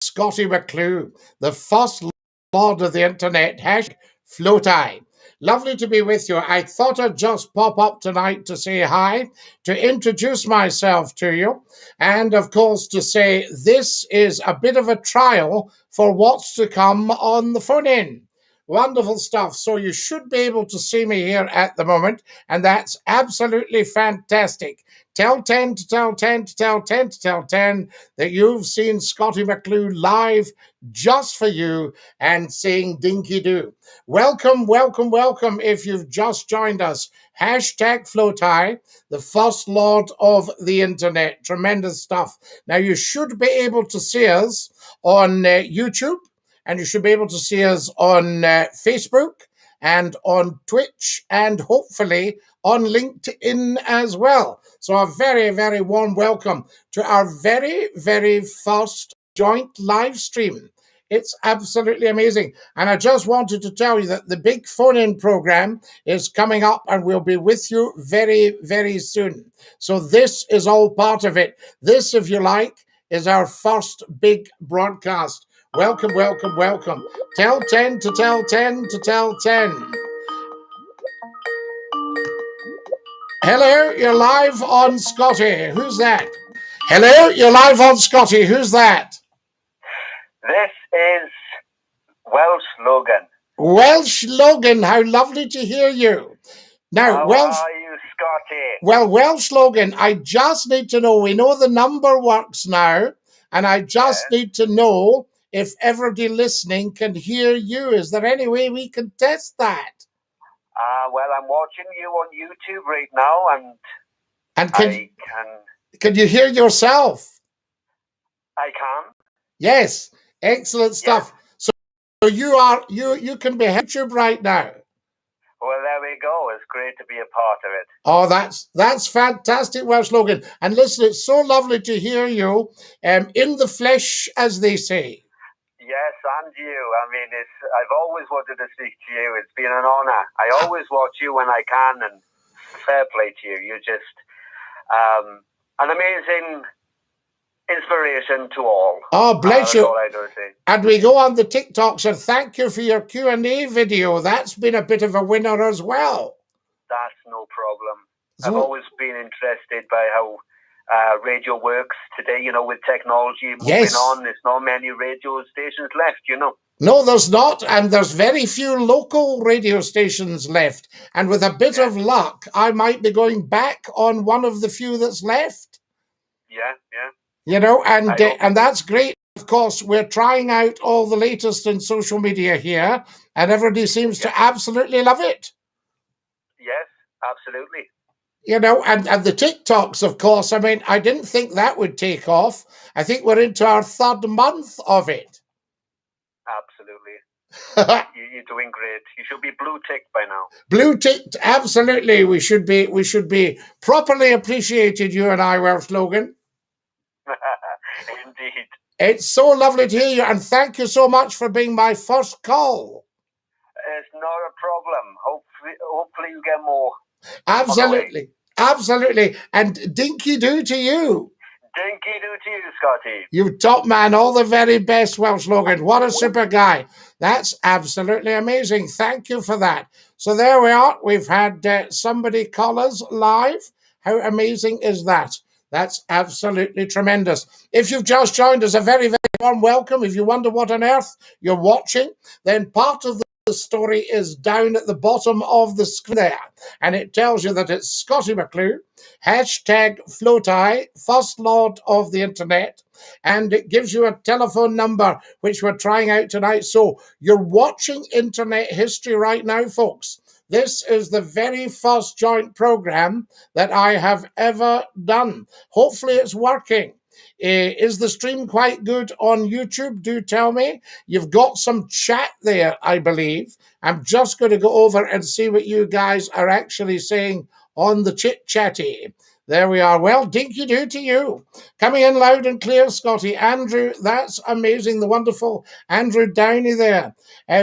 Scottie McClue, the first lord of the internet, #FloatEye. Lovely to be with you. I thought I'd just pop up tonight to say hi, to introduce myself to you, and of course to say this is a bit of a trial for what's to come on the phone in. Wonderful stuff. So you should be able to see me here at the moment, and that's absolutely fantastic. Tell 10 to tell 10 to tell 10 to tell 10 that you've seen Scottie McClue live just for you and saying dinky do. Welcome, welcome, welcome if you've just joined us. #FloatEye, the first lord of the internet. Tremendous stuff. Now, you should be able to see us on YouTube, and you should be able to see us on Facebook and on Twitch and hopefully on LinkedIn as well. So a very, very warm welcome to our very, very first joint live stream. It's absolutely amazing. And I just wanted to tell you that the big phone-in program is coming up and we'll be with you very, very soon. So this is all part of it. This, if you like, is our first big broadcast. Welcome, welcome, welcome. Tell 10 to tell 10 to tell 10. Hello, you're live on Scottie. Who's that? Hello, you're live on Scottie. Who's that? This is Welsh Logan. Welsh Logan, how lovely to hear you. Now, how are you, Scottie? Well, Welsh Logan, I just need to know, we know the number works now, and I just need to know if everybody listening can hear you. Is there any way we can test that? Well, I'm watching you on YouTube right now, and can you hear yourself? I can. Yes, excellent stuff. Yes. So you can be on YouTube right now. Well, there we go. It's great to be a part of it. Oh, that's fantastic, Welsh Logan. And listen, it's so lovely to hear you in the flesh, as they say. Yes, and you. I mean, I've always wanted to speak to you. It's been an honor. I always watch you when I can, and fair play to you. You're just an amazing inspiration to all. Oh, bless you. That's all I do say. And we go on the TikToks, and thank you for your Q&A video. That's been a bit of a winner as well. That's no problem. I've always been interested by how radio works today, you know, with technology moving on. There's not many radio stations left, you know. No, there's not. And there's very few local radio stations left. And with a bit of luck, I might be going back on one of the few that's left. Yeah. You know, and that's great. Of course, we're trying out all the latest in social media here, and everybody seems to absolutely love it. Yes, absolutely. You know, and the TikToks, of course, I mean, I didn't think that would take off. I think we're into our 3rd month of it. Absolutely. You're doing great. You should be blue ticked by now. Blue ticked, absolutely. We should be properly appreciated, you and I, Welsh Logan. Indeed. It's so lovely to hear you, and thank you so much for being my first call. It's not a problem. Hopefully you get more. Absolutely. Absolutely. And dinky do to you. Dinky do to you, Scottie. You top man. All the very best, Welsh Logan. What a super guy. That's absolutely amazing. Thank you for that. So there we are. We've had somebody call us live. How amazing is that? That's absolutely tremendous. If you've just joined us, a very, very warm welcome. If you wonder what on earth you're watching, then part of the story is down at the bottom of the screen there. And it tells you that it's Scottie McClue, #FloatEye, first lord of the internet. And it gives you a telephone number, which we're trying out tonight. So you're watching internet history right now, folks. This is the very first joint program that I have ever done. Hopefully it's working. Is the stream quite good on YouTube? Do tell me. You've got some chat there, I believe. I'm just going to go over and see what you guys are actually saying on the chit-chatty. There we are. Well, dinky do to you. Coming in loud and clear, Scottie. Andrew, that's amazing. The wonderful Andrew Downey there.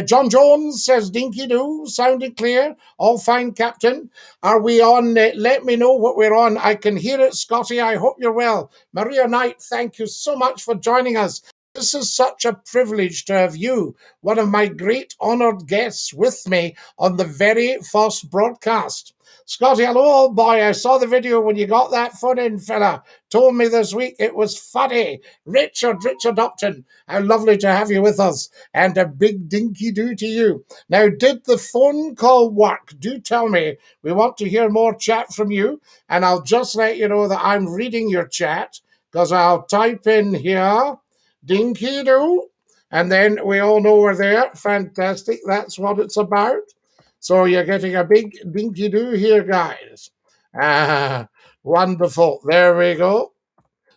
John Jones says, dinky do, sounding clear. All fine, Captain. Are we on? Let me know what we're on. I can hear it, Scottie. I hope you're well. Maria Knight, thank you so much for joining us. This is such a privilege to have you, one of my great honoured guests, with me on the very first broadcast. Scottie, hello, old boy. I saw the video when you got that phone in, fella. Told me this week it was funny. Richard Upton, how lovely to have you with us. And a big dinky do to you. Now, did the phone call work? Do tell me. We want to hear more chat from you. And I'll just let you know that I'm reading your chat because I'll type in here, dinky do. And then we all know we're there. Fantastic. That's what it's about. So you're getting a big dinky do here, guys. Ah, wonderful. There we go.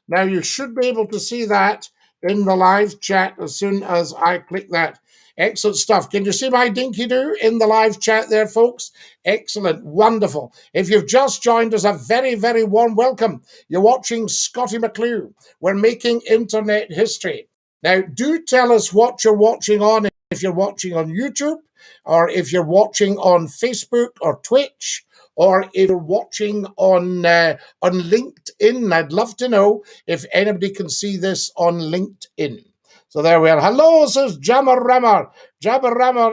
Now you should be able to see that in the live chat as soon as I click that. Excellent stuff. Can you see my dinky do in the live chat there, folks? Excellent. Wonderful. If you've just joined us, a very, very warm welcome. You're watching Scottie McClue. We're making internet history. Now, do tell us what you're watching on, if you're watching on YouTube, or if you're watching on Facebook or Twitch, or if you're watching on LinkedIn. I'd love to know if anybody can see this on LinkedIn. So there we are. Hello, says Jabber Rammer,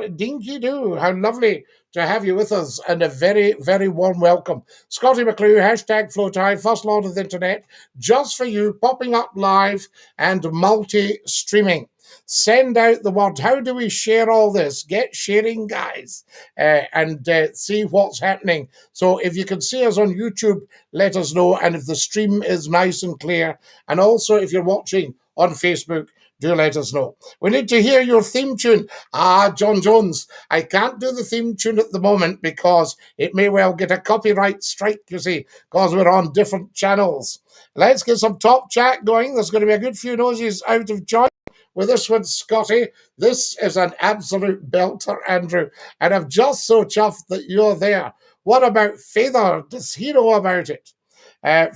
dinky do. How lovely to have you with us, and a very, very warm welcome. Scottie McClue, hashtag FlowTie, first lord of the internet, just for you, popping up live and multi-streaming. Send out the word. How do we share all this? Get sharing, guys, and see what's happening. So if you can see us on YouTube, let us know. And if the stream is nice and clear, and also if you're watching on Facebook, do let us know. We need to hear your theme tune. John Jones, I can't do the theme tune at the moment because it may well get a copyright strike, you see, because we're on different channels. Let's get some top chat going. There's going to be a good few noses out of joint with this one, Scottie. This is an absolute belter, Andrew, and I'm just so chuffed that you're there. What about Feather? Does he know about it?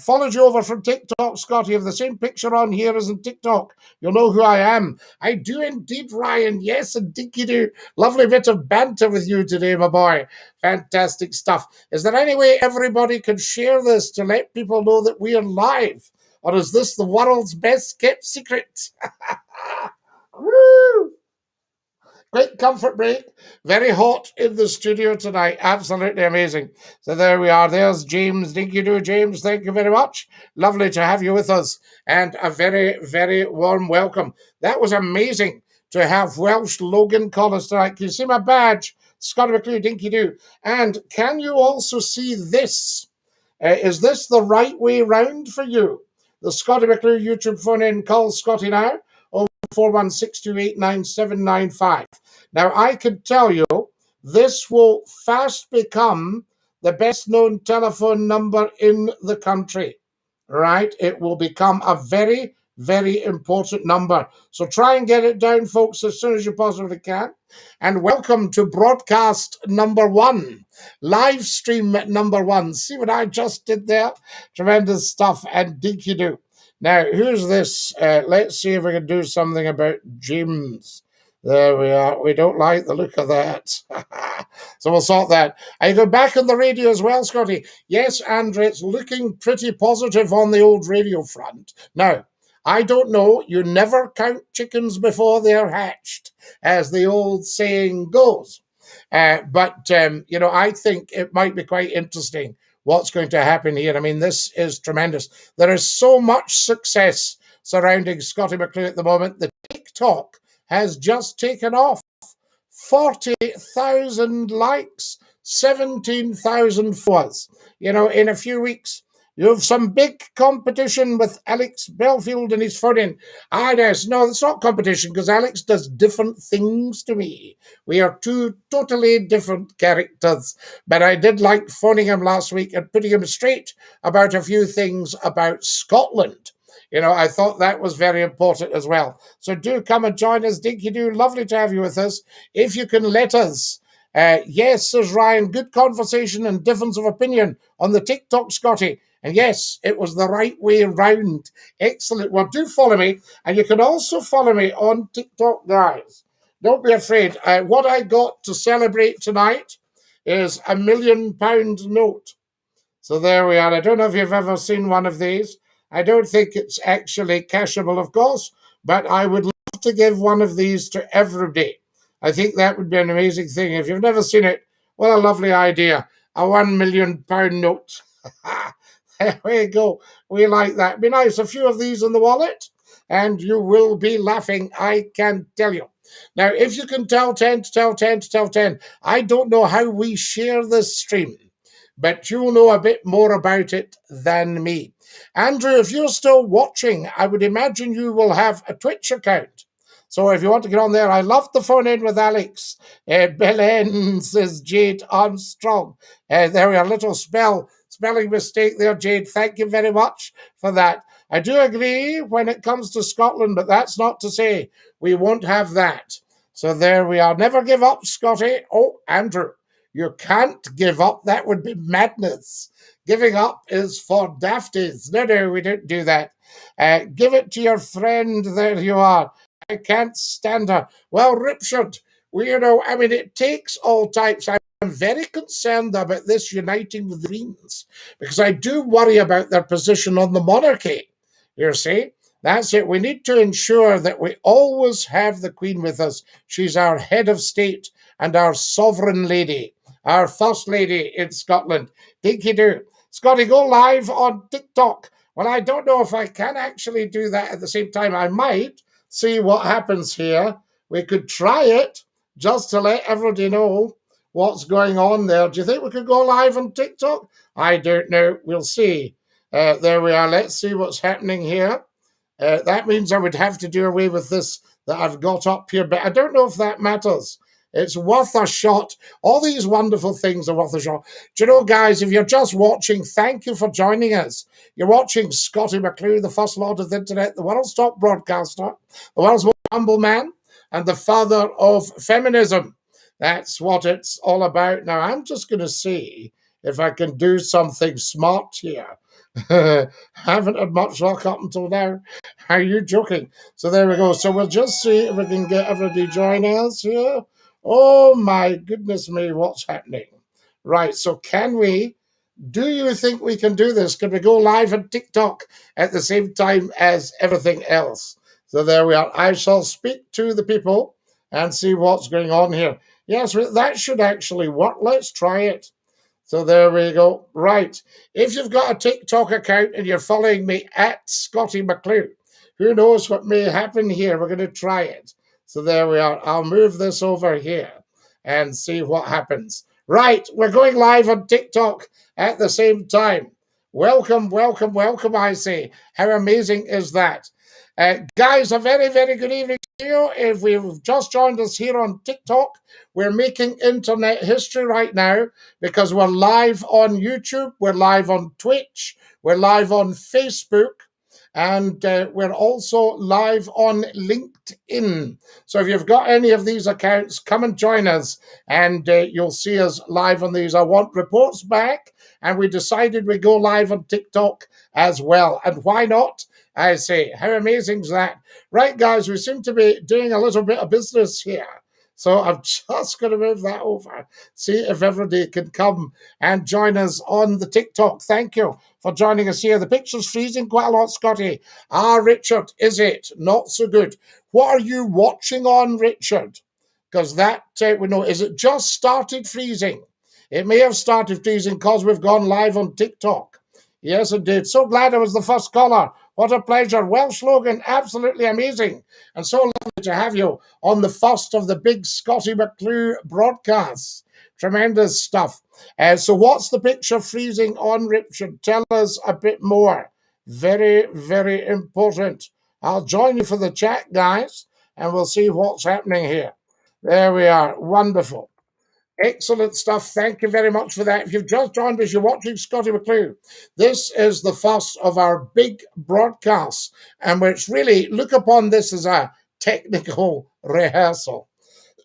Followed you over from TikTok, Scottie. Have the same picture on here as in TikTok. You'll know who I am. I do indeed, Ryan. Yes, indeed you do. Lovely bit of banter with you today, my boy. Fantastic stuff. Is there any way everybody can share this to let people know that we are live? Or is this the world's best kept secret? Woo! Great comfort break. Very hot in the studio tonight. Absolutely amazing. So there we are. There's James. Dinky do, James. Thank you very much. Lovely to have you with us. And a very, very warm welcome. That was amazing to have Welsh Logan call us tonight. Can you see my badge? Scottie McClue, Dinky do. And can you also see this? Is this the right way round for you? The Scottie McClue YouTube phone in. Call Scottie now. 416289795. Now, I can tell you this will fast become the best known telephone number in the country, right? It will become a very, very important number. So try and get it down, folks, as soon as you possibly can. And welcome to broadcast number one, live stream number one. See what I just did there? Tremendous stuff, and dinky do. Now, who's this? Let's see if we can do something about James. There we are. We don't like the look of that. So we'll sort that. I go back on the radio as well, Scottie. Yes, Andrew, it's looking pretty positive on the old radio front. Now, I don't know. You never count chickens before they're hatched, as the old saying goes. But I think it might be quite interesting what's going to happen here. I mean, this is tremendous. There is so much success surrounding Scottie McClue at the moment. The TikTok has just taken off. 40,000 likes, 17,000 followers. In a few weeks, you have some big competition with Alex Belfield and his phone. Yes, no, it's not competition because Alex does different things to me. We are two totally different characters. But I did like phoning him last week and putting him straight about a few things about Scotland. I thought that was very important as well. So do come and join us, Dinky do. Lovely to have you with us. If you can let us. Yes, says Ryan, good conversation and difference of opinion on the TikTok, Scottie. And yes, it was the right way round. Excellent. Well, do follow me. And you can also follow me on TikTok, guys. Don't be afraid. What I got to celebrate tonight is a £1 million note. So there we are. I don't know if you've ever seen one of these. I don't think it's actually cashable, of course, but I would love love to give one of these to everybody. I think that would be an amazing thing. If you've never seen it, what a lovely idea. A £1 million note. There we go. We like that. Be nice. A few of these in the wallet, and you will be laughing, I can tell you. Now, if you can tell 10 to tell 10 to tell 10, I don't know how we share this stream, but you'll know a bit more about it than me. Andrew, if you're still watching, I would imagine you will have a Twitch account. So if you want to get on there, I love the phone in with Alex. Belen says Jade Armstrong. There we are, little spelling mistake there, Jade. Thank you very much for that. I do agree when it comes to Scotland, but that's not to say we won't have that. So there we are. Never give up, Scottie. Oh, Andrew, you can't give up. That would be madness. Giving up is for dafties. No, we don't do that. Give it to your friend. There you are. I can't stand her. Well, Richard, it takes all types. I'm very concerned about this uniting with the Greens because I do worry about their position on the monarchy. You see, that's it. We need to ensure that we always have the Queen with us. She's our head of state and our sovereign lady, our first lady in Scotland. Dinky do. Scottie, go live on TikTok. Well, I don't know if I can actually do that at the same time. I might see what happens here. We could try it just to let everybody know what's going on there. Do you think we could go live on TikTok? I don't know. We'll see. There we are. Let's see what's happening here. That means I would have to do away with this that I've got up here, but I don't know if that matters. It's worth a shot. All these wonderful things are worth a shot. Do you know, guys, if you're just watching, thank you for joining us. You're watching Scottie McClue, the First Lord of the Internet, the world's top broadcaster, the world's most humble man, and the father of feminism. That's what it's all about. Now, I'm just going to see if I can do something smart here. Haven't had much luck up until now. Are you joking? So there we go. So we'll just see if we can get everybody joining us here. Oh my goodness me, what's happening? Right, so do you think we can do this? Can we go live on TikTok at the same time as everything else? So there we are. I shall speak to the people and see what's going on here. Yes, that should actually work. Let's try it. So there we go. Right. If you've got a TikTok account and you're following me at Scottie McClue, who knows what may happen here? We're going to try it. So there we are. I'll move this over here and see what happens. Right. We're going live on TikTok at the same time. Welcome, welcome, welcome, I say. How amazing is that? Guys, a very, very good evening to you. If we've just joined us here on TikTok, we're making internet history right now because we're live on YouTube, we're live on Twitch, we're live on Facebook, and we're also live on LinkedIn. So if you've got any of these accounts, come and join us, and you'll see us live on these. I want reports back, and we decided we'd go live on TikTok as well. And why not? I say, how amazing is that? Right, guys, we seem to be doing a little bit of business here. So I'm just going to move that over. See if everybody can come and join us on the TikTok. Thank you for joining us here. The picture's freezing quite a lot, Scottie. Richard, is it? Not so good. What are you watching on, Richard? Because that, we know, is it just started freezing? It may have started freezing because we've gone live on TikTok. Yes, indeed. So glad I was the first caller. What a pleasure. Welsh Logan, absolutely amazing. And so lovely to have you on the first of the big Scottie McClue broadcasts. Tremendous stuff. So what's the picture freezing on, Richard? Tell us a bit more. Very, very important. I'll join you for the chat, guys, and we'll see what's happening here. There we are. Wonderful. Excellent stuff. Thank you very much for that. If you've just joined us, you're watching Scottie McClue. This is the first of our big broadcasts, and which really look upon this as a technical rehearsal.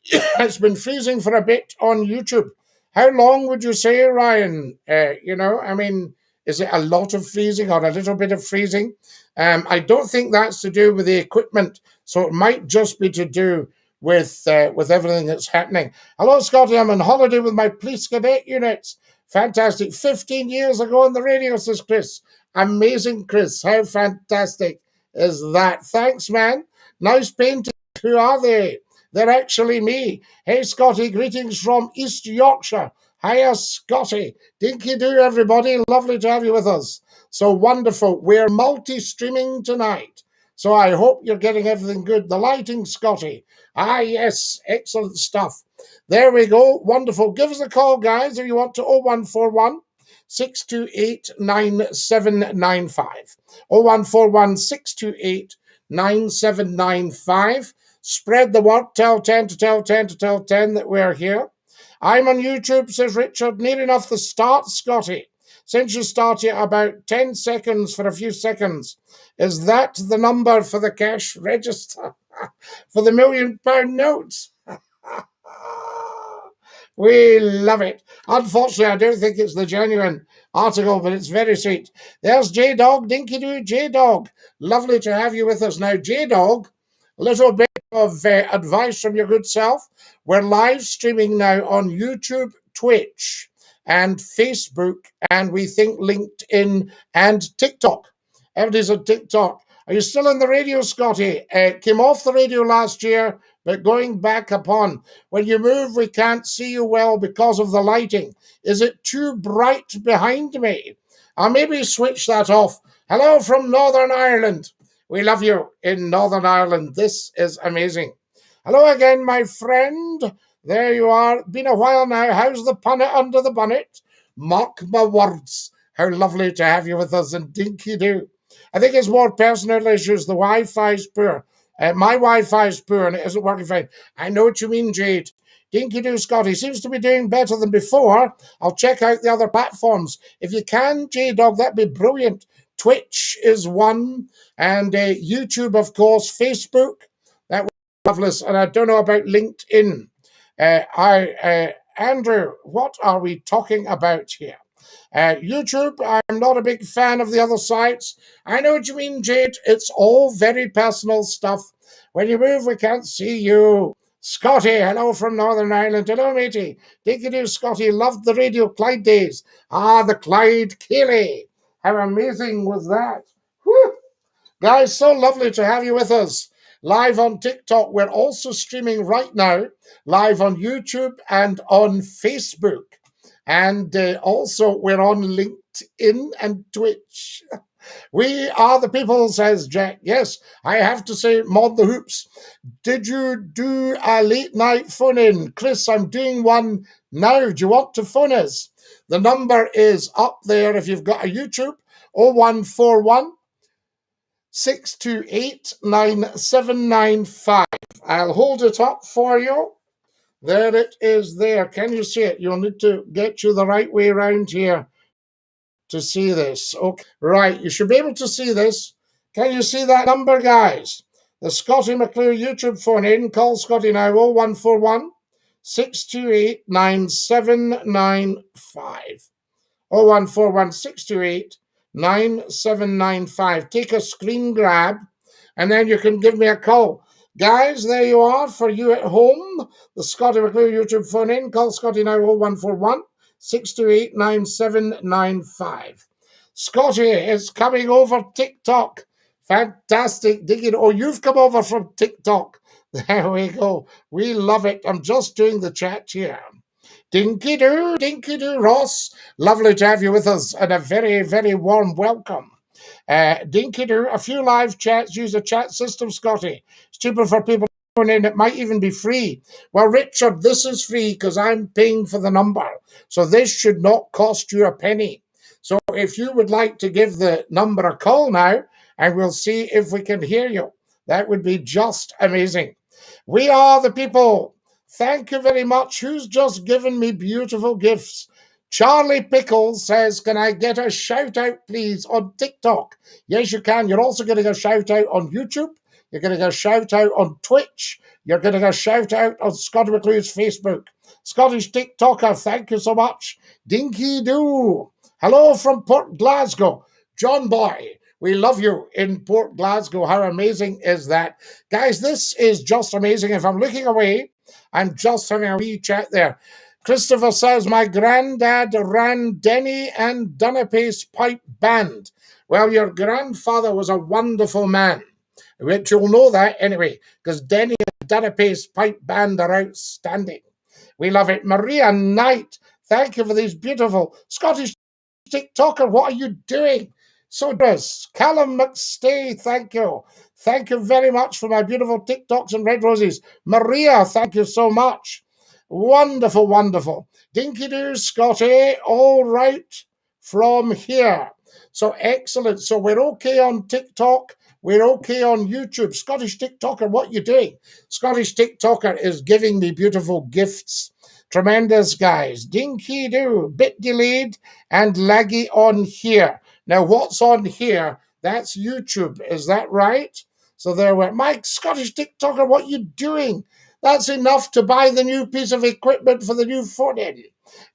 It's been freezing for a bit on YouTube. How long would you say, Ryan? Is it a lot of freezing or a little bit of freezing? I don't think that's to do with the equipment, so it might just be to do with everything that's happening. Hello, Scottie. I'm on holiday with my police cadet units. Fantastic. 15 years ago on the radio, says Chris. Amazing, Chris. How fantastic is that? Thanks, man. Nice painting who are they? They're actually me. Hey, Scottie, greetings from East Yorkshire. Hiya, Scottie. Dinky do, everybody. Lovely to have you with us. So wonderful. We're multi-streaming tonight. So I hope you're getting everything good. The lighting, Scottie. Ah, yes. Excellent stuff. There we go. Wonderful. Give us a call, guys, if you want to 0141 628 9795. 0141 628 9795. Spread the word. Tell 10 to tell 10 to tell 10 that we're here. I'm on YouTube, says Richard. Near enough the start, Scottie. Since you started about 10 seconds for a few seconds. Is that the number for the cash register? For the £1,000,000 notes? We love it. Unfortunately, I don't think it's the genuine article, but it's very sweet. There's J-Dog, Dinky Doo, J-Dog. Lovely to have you with us. Now, J-Dog, a little bit of advice from your good self. We're live streaming now on YouTube, Twitch, and Facebook, and we think LinkedIn and TikTok. Everybody's on TikTok. Are you still on the radio, Scottie? Came off the radio last year, but going back upon. When you move, we can't see you well because of the lighting. Is it too bright behind me? I'll maybe switch that off. Hello from Northern Ireland. We love you in Northern Ireland. This is amazing. Hello again, my friend. There you are. Been a while now. How's the punnet under the bonnet? Mark my words. How lovely to have you with us, and dinky do. I think it's more personal issues. The Wi-Fi's poor. My Wi-Fi is poor and it isn't working fine. I know what you mean, Jade. Dinky do, Scottie. Seems to be doing better than before. I'll check out the other platforms. If you can, J-Dog, that'd be brilliant. Twitch is one. And YouTube, of course. Facebook. That was marvelous. And I don't know about LinkedIn. Andrew, what are we talking about here? YouTube, I'm not a big fan of the other sites. I know what you mean, Jade. It's all very personal stuff. When you move, we can't see you. Scottie, hello from Northern Ireland. Hello, matey. Dinky do, Scottie. Loved the Radio Clyde days. Ah, the Clyde Keeley. How amazing was that? Whew. Guys, so lovely to have you with us. Live on TikTok. We're also streaming right now, live on YouTube and on Facebook. And also, we're on LinkedIn and Twitch. We are the people, says Jack. Yes, I have to say, Mod the Hoops. Did you do a late night phone in? Chris, I'm doing one now. Do you want to phone us? The number is up there if you've got a YouTube, 0141 628 9795. I'll hold it up for you. There it is there. Can you see it? You'll need to get you the right way around here to see this. Okay, right. You should be able to see this. Can you see that number, guys? The Scottie McClue YouTube phone in. Call Scottie now, 0141 628 9795. 0141 628 9795. Take a screen grab and then you can give me a call. Guys, there you are for you at home. The Scottie McClue YouTube phone in. Call Scottie now, 0141 628 9795. Scottie is coming over TikTok. Fantastic. Digging. Oh, you've come over from TikTok. There we go. We love it. I'm just doing the chat here. Dinky doo, Ross. Lovely to have you with us and a very, very warm welcome. Dinky doo, a few live chats. Use a chat system, Scottie. It's cheaper for people to phone in. It might even be free. Well, Richard, this is free because I'm paying for the number. So this should not cost you a penny. So if you would like to give the number a call now, and we'll see if we can hear you. That would be just amazing. We are the people. Thank you very much. Who's just given me beautiful gifts? Charlie Pickles says, can I get a shout out, please, on TikTok? Yes, you can. You're also getting a shout out on YouTube. You're getting a shout out on Twitch. You're getting a shout out on Scottie McClue's Facebook. Scottish TikToker, thank you so much. Dinky Doo. Hello from Port Glasgow. John Boy, we love you in Port Glasgow. How amazing is that? Guys, this is just amazing. If I'm looking away, I'm just having a wee chat there. Christopher says, my granddad ran Denny and Dunapay's pipe band. Well, your grandfather was a wonderful man, which you'll know that anyway, because Denny and Durapace pipe band are outstanding. We love it. Maria Knight, thank you for these beautiful Scottish TikToker. What are you doing? So does Callum McStay, thank you. Thank you very much for my beautiful TikToks and red roses. Maria, thank you so much. Wonderful, wonderful. Dinky Doo, Scotty, all right from here. So excellent. So we're okay on TikTok. We're okay on YouTube. Scottish TikToker, what you doing? Scottish TikToker is giving me beautiful gifts. Tremendous, guys. Dinky Doo, bit delayed and laggy on here. Now, what's on here? That's YouTube. Is that right? So there we are. Mike, Scottish TikToker, what you doing? That's enough to buy the new piece of equipment for the new phone in.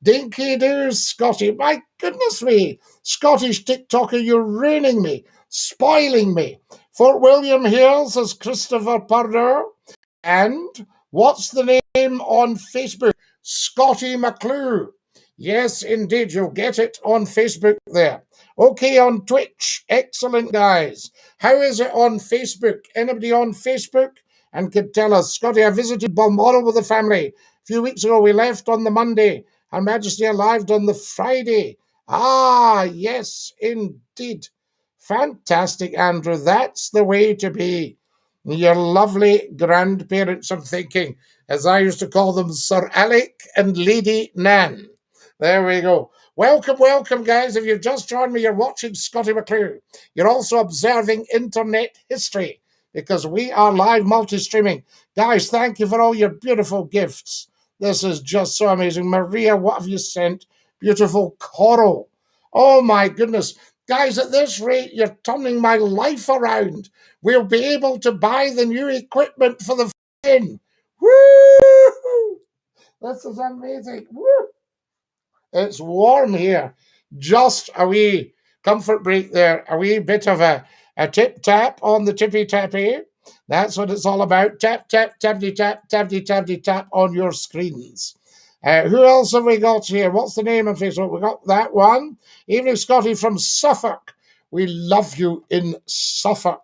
Dinky Doo, Scotty. My goodness me. Scottish TikToker, you're ruining me, spoiling me. Fort William here, says Christopher Purder. And what's the name on Facebook? Scottie McClue. Yes, indeed, you'll get it on Facebook there. Okay, on Twitch. Excellent, guys. How is it on Facebook? Anybody on Facebook? And could tell us. Scotty, I visited Balmoral with the family. A few weeks ago, we left on the Monday. Her Majesty arrived on the Friday. Ah, yes, indeed. Fantastic, Andrew. That's the way to be. Your lovely grandparents, I'm thinking, as I used to call them, Sir Alec and Lady Nan. There we go. Welcome, welcome, guys. If you've just joined me, you're watching Scottie McClue. You're also observing internet history because we are live multi-streaming. Guys, thank you for all your beautiful gifts. This is just so amazing. Maria, what have you sent? Beautiful coral. Oh, my goodness. Guys, at this rate, you're turning my life around. We'll be able to buy the new equipment for the fin. Woo! This is amazing. Woo! It's warm here. Just a wee comfort break there. A wee bit of a tip tap on the tippy tappy. That's what it's all about. Tap, tap, tappity tap, tappity tappity tap on your screens. Who else have we got here? What's the name of Facebook? We got that one. Evening Scotty from Suffolk. We love you in Suffolk.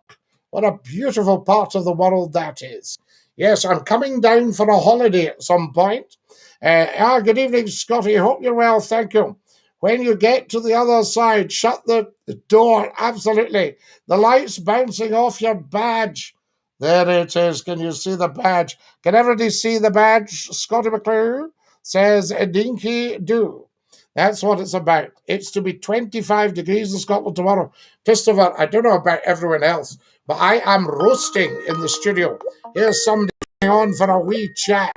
What a beautiful part of the world that is. Yes, I'm coming down for a holiday at some point. Good evening, Scotty. Hope you're well. Thank you. When you get to the other side, shut the door. Absolutely. The light's bouncing off your badge. There it is. Can you see the badge? Can everybody see the badge? Scottie McClue says Dinky Doo. That's what it's about. It's to be 25 degrees in Scotland tomorrow. Christopher, I don't know about everyone else, but I am roasting in the studio. Here's somebody on for a wee chat.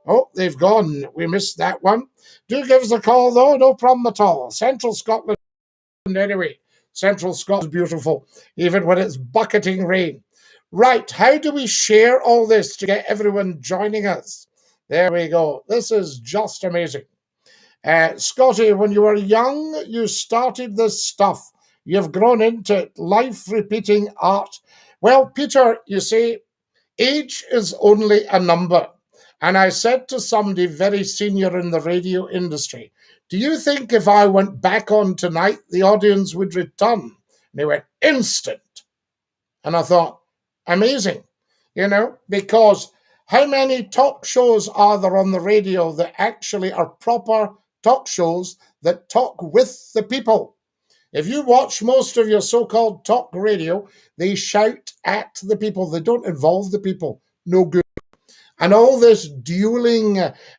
Oh, they've gone. We missed that one. Do give us a call, though. No problem at all. Central Scotland, anyway. Central Scotland's beautiful, even when it's bucketing rain. Right, how do we share all this to get everyone joining us? There we go. This is just amazing. Scotty, when you were young, you started this stuff. You've grown into it. Life repeating art. Well, Peter, you see, age is only a number. And I said to somebody very senior in the radio industry, do you think if I went back on tonight, the audience would return? And they went, instant. And I thought, amazing, because how many talk shows are there on the radio that actually are proper talk shows that talk with the people? If you watch most of your so-called talk radio, they shout at the people. They don't involve the people. No good. And all this dueling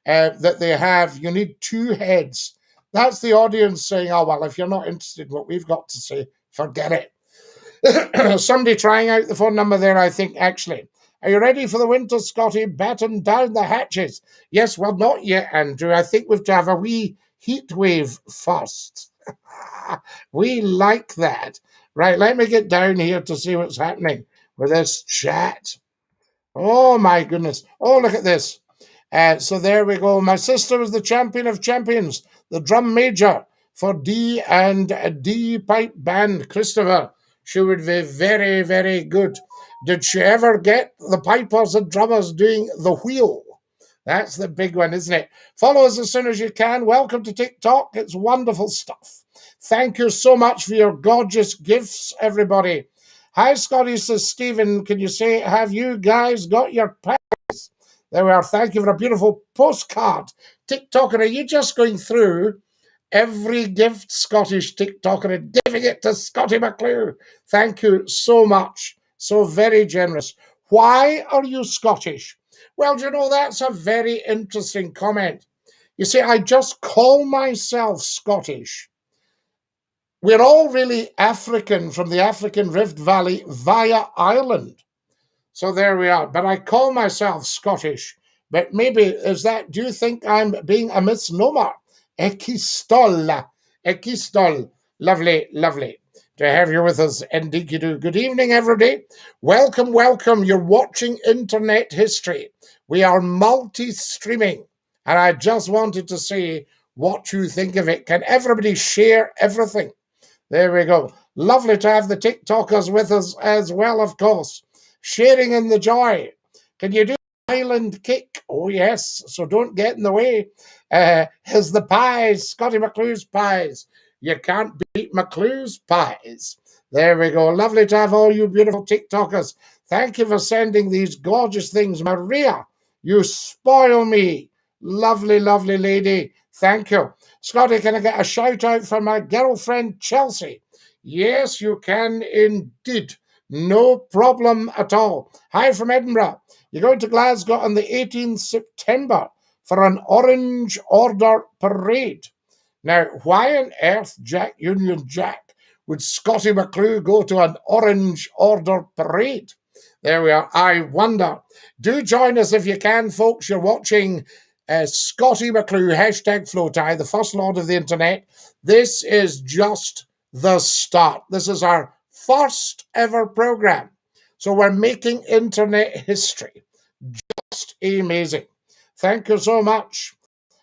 that they have, you need two heads. That's the audience saying, oh, well, if you're not interested in what we've got to say, forget it. Somebody trying out the phone number there, I think, actually. Are you ready for the winter, Scotty? Batten down the hatches. Yes, well, not yet, Andrew. I think we've to have a wee heat wave first. We like that. Right, let me get down here to see what's happening with this chat. Oh, my goodness. Oh, look at this. So there we go. My sister was the champion of champions, the drum major for D and D pipe band. Christopher, she would be very, very good. Did she ever get the pipers and drummers doing the wheel? That's the big one, isn't it? Follow us as soon as you can. Welcome to TikTok. It's wonderful stuff. Thank you so much for your gorgeous gifts, everybody. Hi, Scotty, says Stephen. Can you say, have you guys got your pack There we are. Thank you for a beautiful postcard. TikToker, are you just going through every gift Scottish TikToker and giving it to Scottie McClue? Thank you so much. So very generous. Why are you Scottish? Well, you know, that's a very interesting comment. You see, I just call myself Scottish. We're all really African from the African Rift Valley via Ireland. So there we are. But I call myself Scottish. But maybe is that, do you think I'm being a misnomer? Ekistol. Ekistol. Lovely, lovely to have you with us. Indeed you do. Good evening, everybody. Welcome, welcome. You're watching Internet History. We are multi-streaming. And I just wanted to see what you think of it. Can everybody share everything? There we go. Lovely to have the TikTokers with us as well, of course. Sharing in the joy. Can you do island kick? Oh, yes. So don't get in the way. Here's the pies, Scottie McClue's pies. You can't beat McClue's pies. There we go. Lovely to have all you beautiful TikTokers. Thank you for sending these gorgeous things. Maria, you spoil me. Lovely, lovely lady. Thank you. Scottie, can I get a shout out for my girlfriend Chelsea? Yes, you can indeed. No problem at all. Hi from Edinburgh. You're going to Glasgow on the 18th September for an Orange Order parade. Now, why on earth, Jack Union Jack, would Scottie McClue go to an Orange Order parade? There we are. I wonder. Do join us if you can, folks. You're watching Scottie McClue, hashtag FlowTie, the first lord of the internet. This is just the start. This is our first ever program. So we're making internet history. Just amazing. Thank you so much.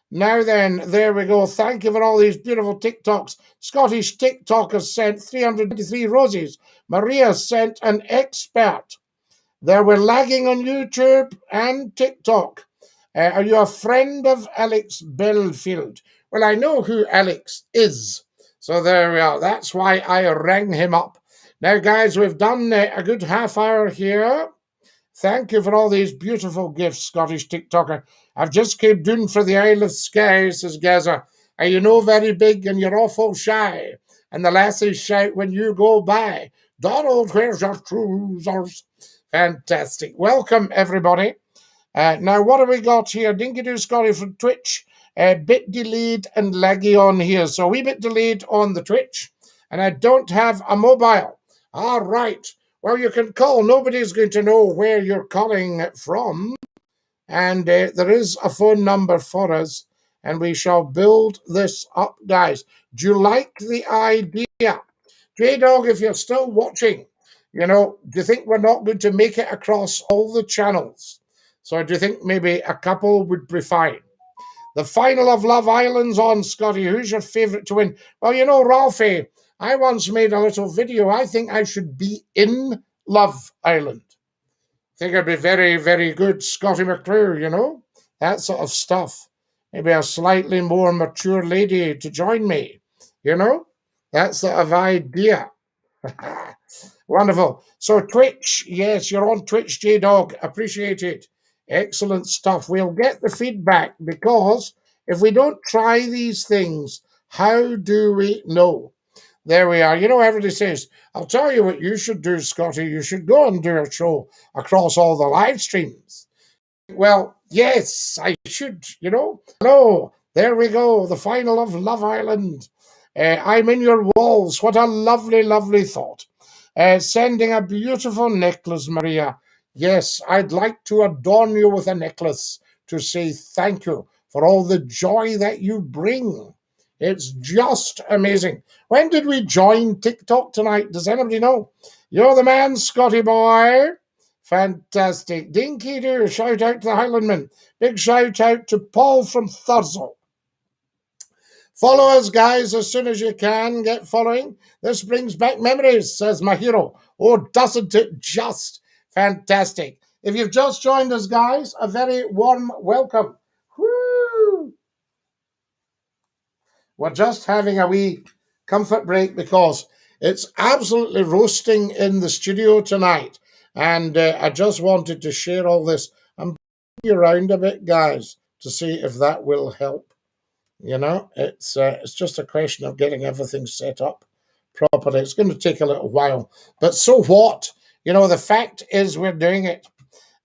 Now then, there we go. Thank you for all these beautiful TikToks. Scottish TikTokers sent 323 roses. Maria sent an expert. There we're lagging on YouTube and TikTok. Are you a friend of Alex Belfield? Well, I know who Alex is. So there we are. That's why I rang him up. Now, guys, we've done a good half hour here. Thank you for all these beautiful gifts, Scottish TikToker. I've just came down for the Isle of Skye, says Gaza. Are you no very big and you're awful shy? And the lassies shout when you go by, Donald, where's your trousers? Fantastic. Welcome, everybody. Now, what have we got here? Dinky Doo Scotty from Twitch. Bit delayed and laggy on here. So a wee bit delayed on the Twitch. And I don't have a mobile. All right. Well, you can call. Nobody's going to know where you're calling from. And there is a phone number for us. And we shall build this up, guys. Do you like the idea? J-Dog, if you're still watching, you know, do you think we're not going to make it across all the channels? So do you think maybe a couple would be fine? The final of Love Island's on, Scottie. Who's your favourite to win? Well, you know, Ralphie, I once made a little video. I think I should be in Love Island. I think I'd be very, very good Scottie McClue, you know? That sort of stuff. Maybe a slightly more mature lady to join me, you know? That sort of idea. Wonderful. So Twitch, yes, you're on Twitch, J-Dog. Appreciate it. Excellent stuff. We'll get the feedback because if we don't try these things, how do we know? There we are. You know, everybody says, I'll tell you what you should do, Scottie. You should go and do a show across all the live streams. Well, yes, I should, you know. Hello, there we go. The final of Love Island. I'm in your walls. What a lovely, lovely thought. Sending a beautiful necklace, Maria. Yes, I'd like to adorn you with a necklace to say thank you for all the joy that you bring. It's just amazing. When did we join TikTok tonight? Does anybody know? You're the man, Scottie boy. Fantastic. Dinky Doo, shout out to the Highlandmen. Big shout out to Paul from Thurso. Follow us, guys, as soon as you can. Get following. This brings back memories, says my hero. Oh, doesn't it just? Fantastic. If you've just joined us, guys, a very warm welcome. Woo! We're just having a wee comfort break because it's absolutely roasting in the studio tonight. And I just wanted to share all this. I'm you around a bit, guys, to see if that will help. It's just a question of getting everything set up properly. It's going to take a little while, but so what? The fact is we're doing it.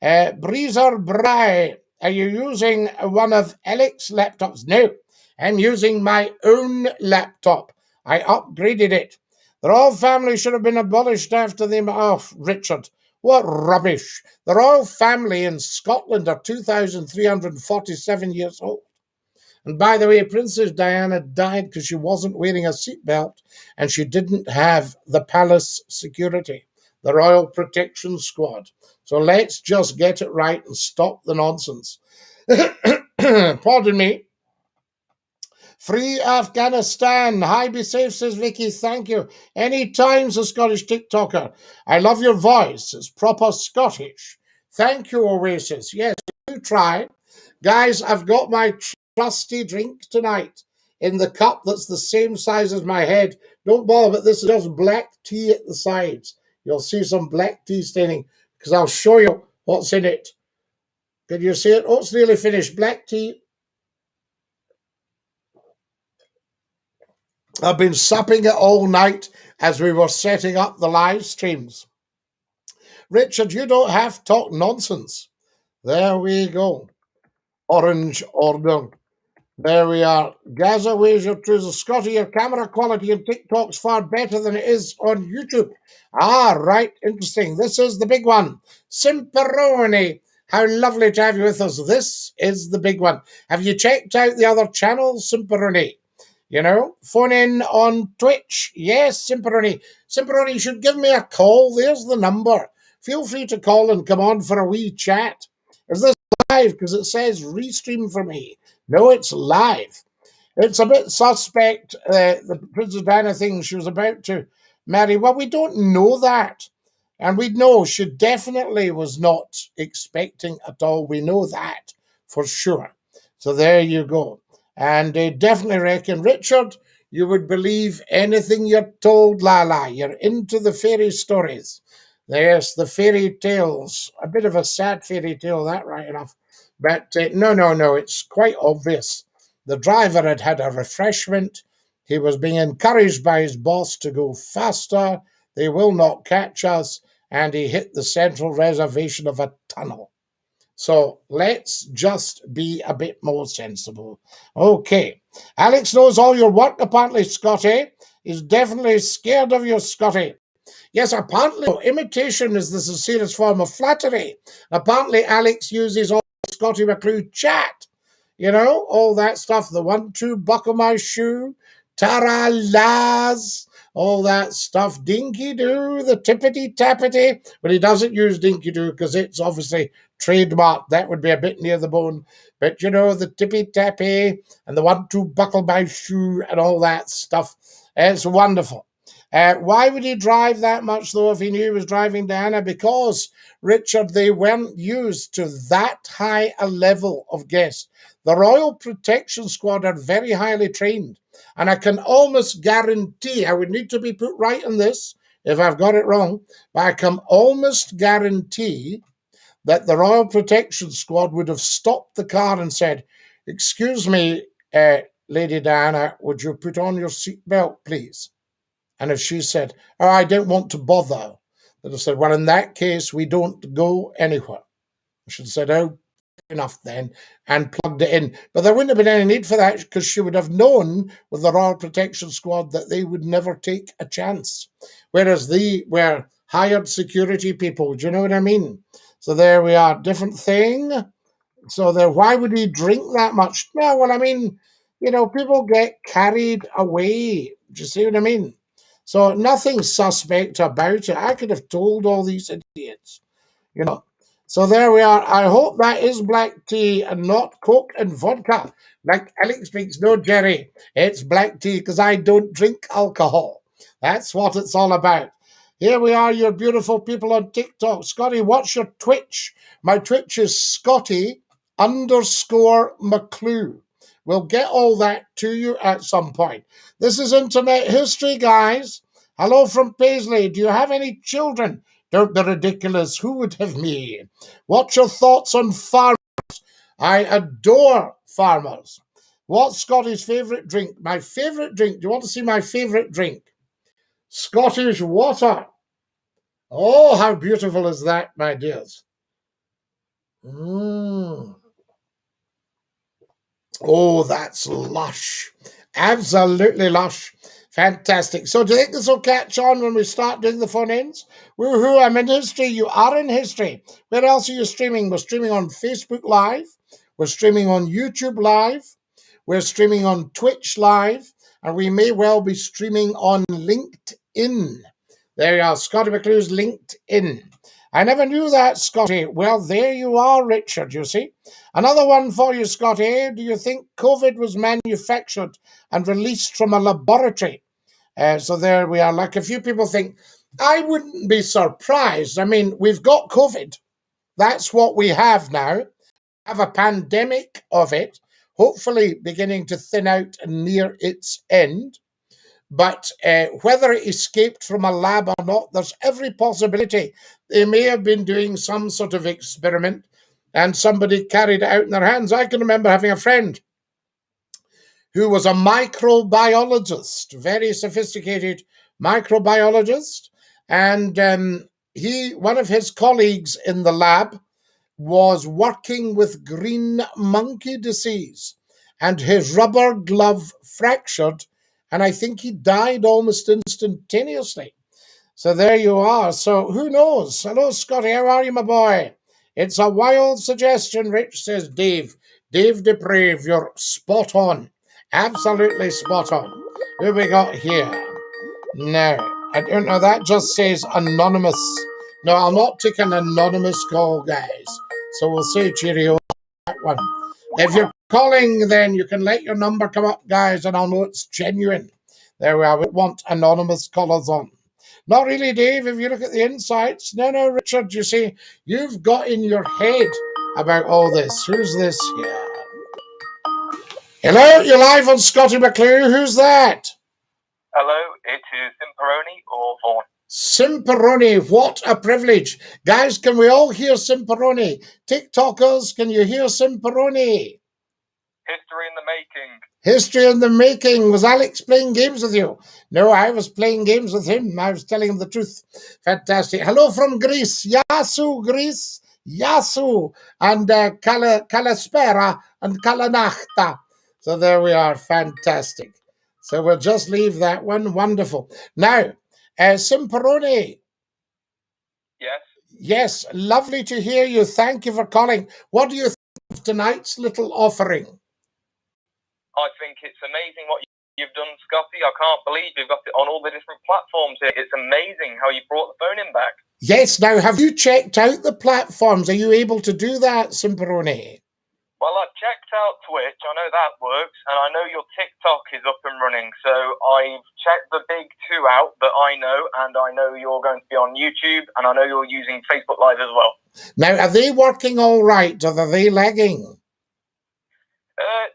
Breezer Bry, are you using one of Alex's laptops? No, I'm using my own laptop. I upgraded it. The royal family should have been abolished after the... Oh, Richard, what rubbish. The royal family in Scotland are 2,347 years old. And by the way, Princess Diana died because she wasn't wearing a seatbelt and she didn't have the palace security, the Royal Protection Squad. So let's just get it right and stop the nonsense. Pardon me. Free Afghanistan. Hi, be safe, says Vicky. Thank you. Any time's a Scottish TikToker. I love your voice. It's proper Scottish. Thank you, Oasis. Yes, do try. Guys, I've got my trusty drink tonight in the cup that's the same size as my head. Don't bother, but this is just black tea at the sides. You'll see some black tea staining because I'll show you what's in it. Can you see it? Oh, it's nearly finished. Black tea. I've been supping it all night as we were setting up the live streams. Richard, you don't have to talk nonsense. There we go. Orange order. There we are. Gaza wager to the Scottie, your camera quality on TikTok's far better than it is on YouTube. Ah, right. Interesting. This is the big one. Simperoni. How lovely to have you with us. This is the big one. Have you checked out the other channels, Simperoni? Phone in on Twitch. Yes, Simperoni. Simperoni, you should give me a call. There's the number. Feel free to call and come on for a wee chat. Is this live? Because it says restream for me. No, it's live. It's a bit suspect, the Princess Diana thing. She was about to marry. Well, we don't know that. And we know she definitely was not expecting at all. We know that for sure. So there you go. And I definitely reckon, Richard, you would believe anything you're told, Lala. You're into the fairy stories. Yes, the fairy tales. A bit of a sad fairy tale, that right enough. But no, it's quite obvious. The driver had had a refreshment. He was being encouraged by his boss to go faster. They will not catch us. And he hit the central reservation of a tunnel. So let's just be a bit more sensible. Okay. Alex knows all your work, apparently, Scottie. He's definitely scared of you, Scottie. Yes, apparently, imitation is the sincerest form of flattery. Apparently, Alex uses all Scottie McClue chat. All that stuff. The 1-2 buckle my shoe, Tara Laz, all that stuff. Dinky Doo, the tippity tappity. But he doesn't use Dinky Doo because it's obviously trademark. That would be a bit near the bone. But the tippy tappy and the 1-2 buckle my shoe and all that stuff. It's wonderful. Why would he drive that much, though, if he knew he was driving Diana? Because, Richard, they weren't used to that high a level of guests. The Royal Protection Squad are very highly trained. And I can almost guarantee, I would need to be put right on this if I've got it wrong, but I can almost guarantee that the Royal Protection Squad would have stopped the car and said, "Excuse me, Lady Diana, would you put on your seatbelt, please?" And if she said, "Oh, I don't want to bother," they'd have said, "Well, in that case, we don't go anywhere." She would have said, "Oh, enough then," and plugged it in. But there wouldn't have been any need for that because she would have known with the Royal Protection Squad that they would never take a chance. Whereas they were hired security people. Do you know what I mean? So there we are. Different thing. So there, why would he drink that much? No, well, I mean, people get carried away. Do you see what I mean? So nothing suspect about it. I could have told all these idiots, you know. So there we are. I hope that is black tea and not Coke and vodka. Like Alex drinks. No, Jerry, it's black tea because I don't drink alcohol. That's what it's all about. Here we are, your beautiful people on TikTok. Scottie, what's your Twitch? My Twitch is Scottie_McClue. We'll get all that to you at some point. This is internet history, guys. Hello from Paisley. Do you have any children? Don't be ridiculous. Who would have me? What's your thoughts on farmers? I adore farmers. What's Scotty's favourite drink? My favourite drink. Do you want to see my favourite drink? Scottish water. Oh, how beautiful is that, my dears? Mm. Oh, that's lush. Absolutely lush. Fantastic. So, do you think this will catch on when we start doing the phone ins? Woohoo, I'm in history. You are in history. Where else are you streaming? We're streaming on Facebook Live. We're streaming on YouTube Live. We're streaming on Twitch Live. And we may well be streaming on LinkedIn. There you are. Scottie McClue's LinkedIn. I never knew that, Scotty. Well, there you are, Richard, you see. Another one for you, Scotty. Do you think COVID was manufactured and released from a laboratory? So there we are. Like a few people think, I wouldn't be surprised. I mean, we've got COVID. That's what we have now. Have a pandemic of it, hopefully beginning to thin out and near its end. But whether it escaped from a lab or not, there's every possibility they may have been doing some sort of experiment and somebody carried it out in their hands. I can remember having a friend who was a microbiologist, very sophisticated microbiologist, and one of his colleagues in the lab was working with green monkey disease, and his rubber glove fractured, and I think he died almost instantaneously. So there you are. So who knows? Hello, Scotty. How are you, my boy? It's a wild suggestion, Rich, says Dave. Dave Deprave, you're spot on. Absolutely spot on. Who we got here? No, I don't know. That just says anonymous. No, I'll not take an anonymous call, guys. So we'll say cheerio on that one. If you're calling, then you can let your number come up, guys, and I'll know it's genuine. There we are. We want anonymous callers on. Not really, Dave, if you look at the insights. No, Richard, you see, you've got in your head about all this. Who's this here? Hello, you're live on Scottie McClue. Who's that? Hello, it is Simperoni or Vaughan. Simperoni, what a privilege. Guys, can we all hear Simperoni? TikTokers, can you hear Simperoni? History in the making. History in the making. Was Alex playing games with you? No, I was playing games with him. I was telling him the truth. Fantastic. Hello from Greece. Yasu, Greece. Yasu. And Kalaspera and Kalanachta. So there we are. Fantastic. So we'll just leave that one. Wonderful. Now, Simperoni. Yes. Yes, lovely to hear you. Thank you for calling. What do you think of tonight's little offering? I think it's amazing what you've done, Scotty. I can't believe you've got it on all the different platforms here. It's amazing how you brought the phone in back. Yes, now have you checked out the platforms? Are you able to do that, Simperoni? Well, I've checked out Twitch. I know that works. And I know your TikTok is up and running. So I've checked the big two out that I know. And I know you're going to be on YouTube. And I know you're using Facebook Live as well. Now, are they working all right? Or are they lagging?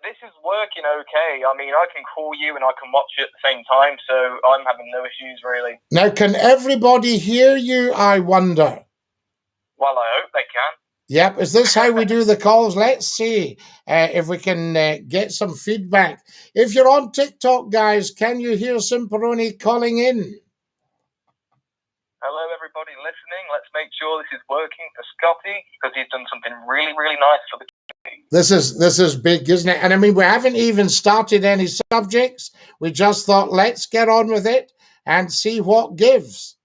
This is working okay. I mean, I can call you and I can watch you at the same time. So I'm having no issues, really. Now, can everybody hear you, I wonder? Well, I hope they can. Yep. Is this how we do the calls? Let's see if we can get some feedback. If you're on TikTok, guys, can you hear Simperoni calling in? Hello, everybody listening. Let's make sure this is working for Scotty because he's done something really, really nice for the community. This is big, isn't it? And I mean, we haven't even started any subjects. We just thought, let's get on with it and see what gives.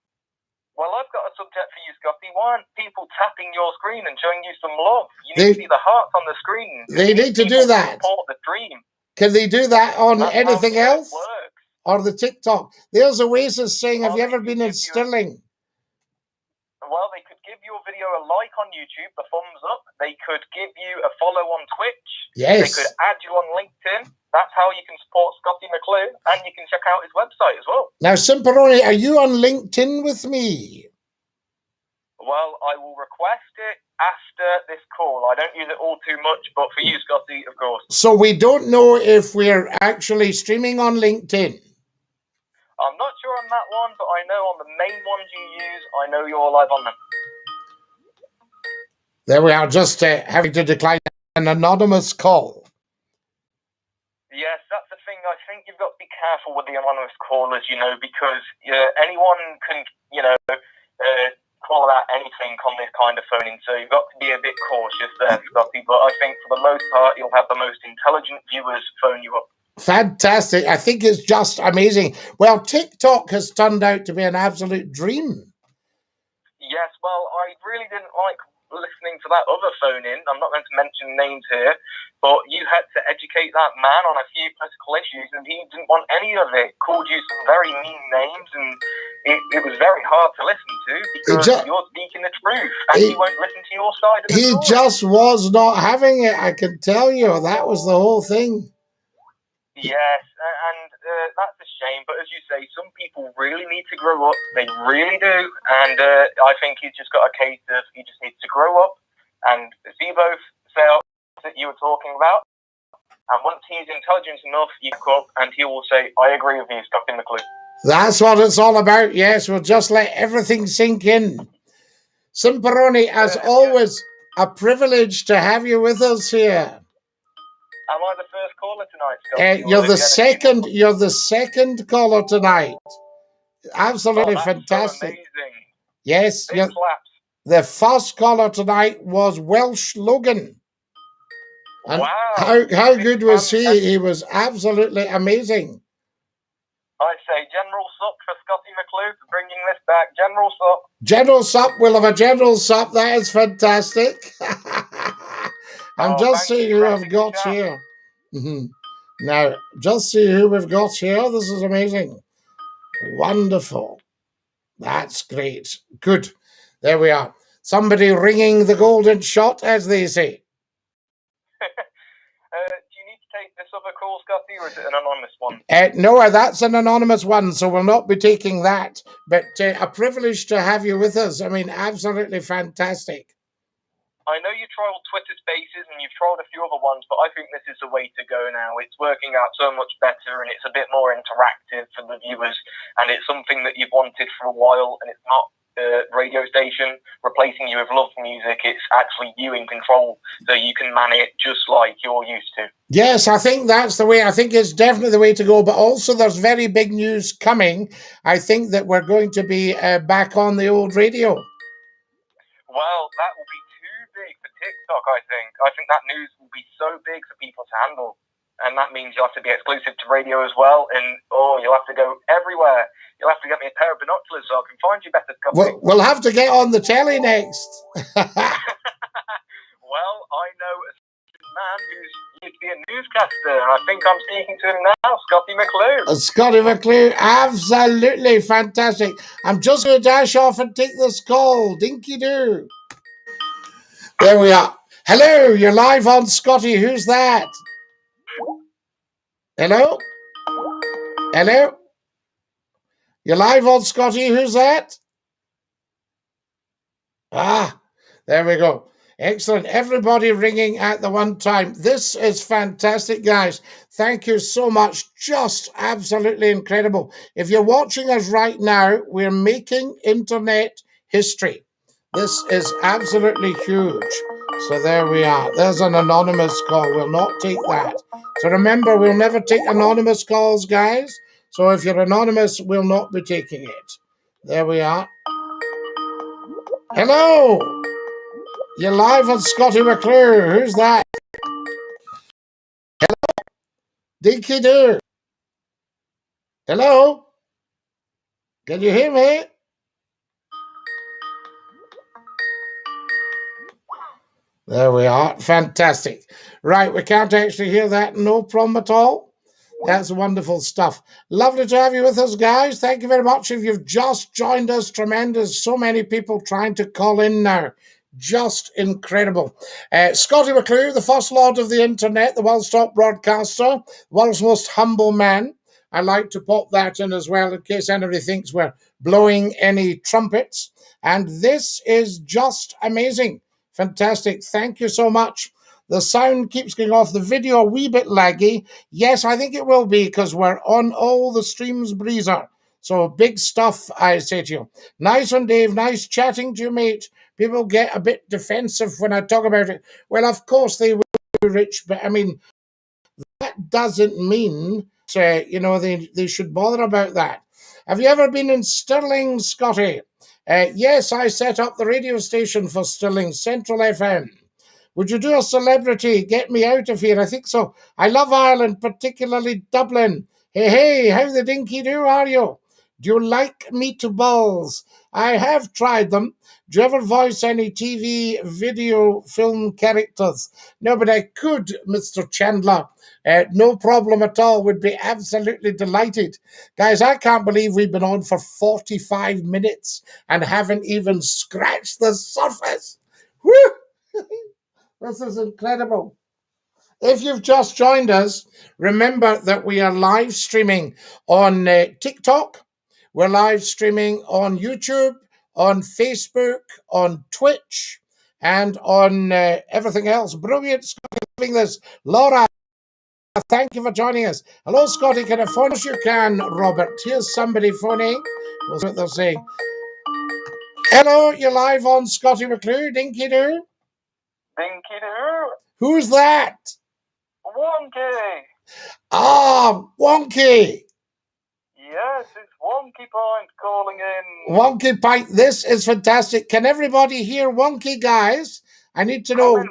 Well, I've got a subject for you, Scotty. Why aren't people tapping your screen and showing you some love? You need to see the hearts on the screen. They need to do that. Support the dream. Can they do that on anything else? Works. Or the TikTok? There's Oasis saying, have you ever been in Stirling? Well, they could give your video a like on YouTube, the thumbs up. They could give you a follow on Twitch. Yes. They could add you on LinkedIn. That's how you can support Scottie McClue, and you can check out his website as well. Now, Simperoni, are you on LinkedIn with me? Well, I will request it after this call. I don't use it all too much, but for you, Scotty, of course. So we don't know if we're actually streaming on LinkedIn. I'm not sure on that one, but I know on the main ones you use, I know you're live on them. There we are, just having to decline an anonymous call. Yes, that's the thing. I think you've got to be careful with the anonymous callers, because anyone can, call out anything on this kind of phoning. So you've got to be a bit cautious there, Scottie. But I think for the most part, you'll have the most intelligent viewers phone you up. Fantastic. I think it's just amazing. Well, TikTok has turned out to be an absolute dream. Yes, well, I really didn't like listening to that other phone-in. I'm not going to mention names here, but you had to educate that man on a few political issues, and he didn't want any of it. Called you some very mean names, and it was very hard to listen to because you're speaking the truth, and he won't listen to your side of the story. He just was not having it, I can tell you. That was the whole thing. Yes, and that's a shame. But as you say, some people really need to grow up. They really do. And I think he's just got a case of he just needs to grow up and see both sales that you were talking about. And once he's intelligent enough, you come up and he will say, I agree with you, Scottie McClue. That's what it's all about. Yes, we'll just let everything sink in. Simperoni, as always, a privilege to have you with us here. Am I the first caller tonight, Scottie? You're the second caller tonight. Absolutely fantastic. So amazing. Yes, the first caller tonight was Welsh Logan. And wow. How good was he? He was absolutely amazing. I say General Sup for Scottie McClue for bringing this back. General Sup. General Sup, we'll have a General Sup. That is fantastic. I'm just seeing who I've got here. Now, just see who we've got here. This is amazing. Wonderful. That's great. Good. There we are. Somebody ringing the golden shot, as they say. Do you need to take this other call, Scottie, or is it an anonymous one? No, that's an anonymous one, so we'll not be taking that. But a privilege to have you with us. I mean, absolutely fantastic. I know you trialled Twitter Spaces and you've trialled a few other ones, but I think this is the way to go now. It's working out so much better and it's a bit more interactive for the viewers, and it's something that you've wanted for a while, and it's not a radio station replacing you with love music. It's actually you in control, so you can man it just like you're used to. Yes, I think that's the way. I think it's definitely the way to go, but also there's very big news coming. I think that we're going to be back on the old radio. Well, that will be too big for TikTok, I think. I think that news will be so big for people to handle. And that means you'll have to be exclusive to radio as well. And, you'll have to go everywhere. You'll have to get me a pair of binoculars so I can find you better, Scottie. We'll have to get on the telly next. Well, I know a man who's used to be a newscaster, and I think I'm speaking to him now, Scottie McClue. Scottie McClue, absolutely fantastic. I'm just going to dash off and take this call. Dinky-doo. There we are. Hello, you're live on Scottie. Who's that? Hello? Hello? You're live on Scottie. Who's that? Ah, there we go. Excellent. Everybody ringing at the one time. This is fantastic, guys. Thank you so much. Just absolutely incredible. If you're watching us right now, we're making internet history. This is absolutely huge. So there we are. There's an anonymous call. We'll not take that. So remember, we'll never take anonymous calls, guys. So if you're anonymous, we'll not be taking it. There we are. Hello. You're live on Scottie McClue. Who's that? Hello? Dinky-doo. Hello? Can you hear me? There we are. Fantastic. Right, we can't actually hear that. No problem at all. That's wonderful stuff. Lovely to have you with us, guys. Thank you very much. If you've just joined us, tremendous. So many people trying to call in now. Just incredible. Scottie McClue, the first lord of the internet, the world's top broadcaster, world's most humble man. I like to pop that in as well in case anybody thinks we're blowing any trumpets. And this is just amazing. Fantastic. Thank you so much. The sound keeps going off. The video a wee bit laggy. Yes, I think it will be because we're on all the streams, Breezer. So big stuff, I say to you. Nice one, Dave. Nice chatting to you, mate. People get a bit defensive when I talk about it. Well, of course they will. rich, but I mean, that doesn't mean, they should bother about that. Have you ever been in Stirling, Scotty? Yes, I set up the radio station for Stirling, Central FM. Would you do a celebrity? Get me out of here. I think so. I love Ireland, particularly Dublin. Hey, hey, how the dinky do are you? Do you like meatballs? I have tried them. Do you ever voice any TV, video, film characters? No, but I could, Mr. Chandler. No problem at all. Would be absolutely delighted. Guys, I can't believe we've been on for 45 minutes and haven't even scratched the surface. Woo! This is incredible. If you've just joined us, remember that we are live streaming on TikTok, we're live streaming on YouTube, on Facebook, on Twitch, and on everything else. Brilliant, Scotty, loving this. Laura, thank you for joining us. Hello, Scotty. Can I phone us? You can, Robert. Here's somebody phoning. We'll see what they're saying. Hello, you're live on Scottie McClue. Dinky doo. Dinky doo. Who's that? Wonky. Ah, Wonky. Yes, it's Wonky Point calling in. Wonky Pint, this is fantastic. Can everybody hear Wonky, guys? I need to know. Wonky,